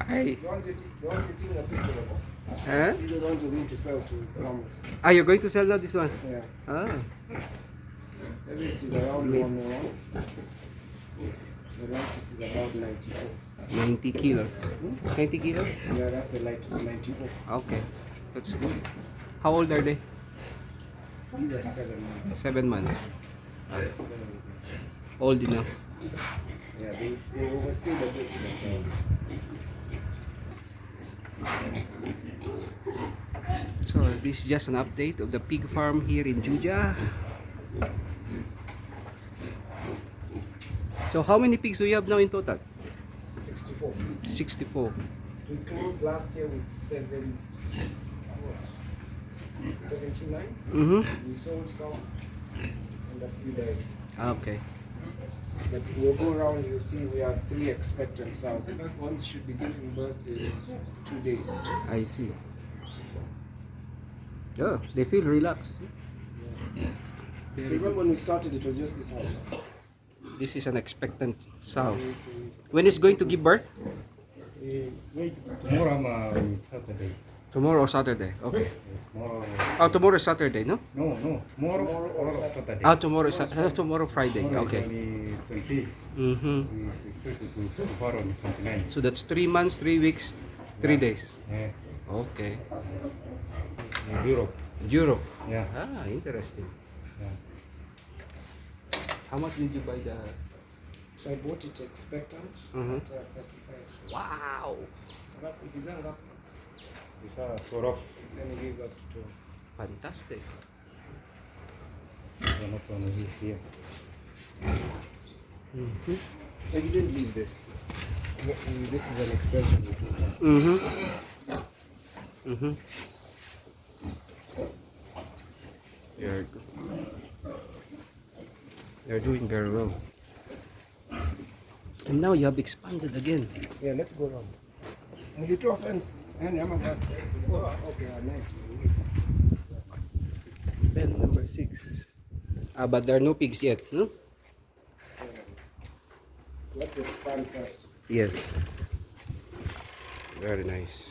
Ay. The ones you take a picture of. Huh? These are the ones we're going to sell to farmers. Ah, you're going to sell now this one? Yeah. Ah. This is around 101. The lightest is about 94. 90 kilos. 90 kilos? Yeah, that's the lightest, 94. Okay. That's good. How old are they? These are 7 months. 7 months. 7 months. Old enough. Yeah, they overstayed a bit. So this is just an update of the pig farm here in Juja. So how many pigs do you have now in total? 64. 64. We closed last year with 79. Mm-hmm. We sold some and a few died. Okay. But we'll go around, you'll see we have 3 expectant sows. In fact, one should be giving birth in 2 days. I see. Yeah, they feel relaxed. Yeah. So remember when we started, it was just this house. This is an expectant sow. When is going to give birth? Wait, tomorrow Saturday. Tomorrow or Saturday? Okay. Tomorrow. Oh, tomorrow is Saturday, no? No. Tomorrow or Saturday. Ah, tomorrow is tomorrow Friday. Tomorrow Okay. is only 20. Mm-hmm. We expect to tomorrow on 29. So that's 3 months, 3 weeks, 3 days. Yeah. Okay. In Europe. Europe. Yeah. Ah, interesting. Yeah. How much did you buy the? So I bought it expectant Mhm. at 35. Wow. Alafu ikizanga, These are Torof. then we gave up to 12. Fantastic. They're not one of these here. Mm-hmm. So you didn't leave this. This is an extension. Mm-hmm. Mm-hmm. You're doing very well. And now you have expanded again. Yeah, let's go around. And you two offense. And I'm about. Oh, okay, nice. Pen number 6. Ah, but there are no pigs yet, no? Let's expand first. Yes. Very nice.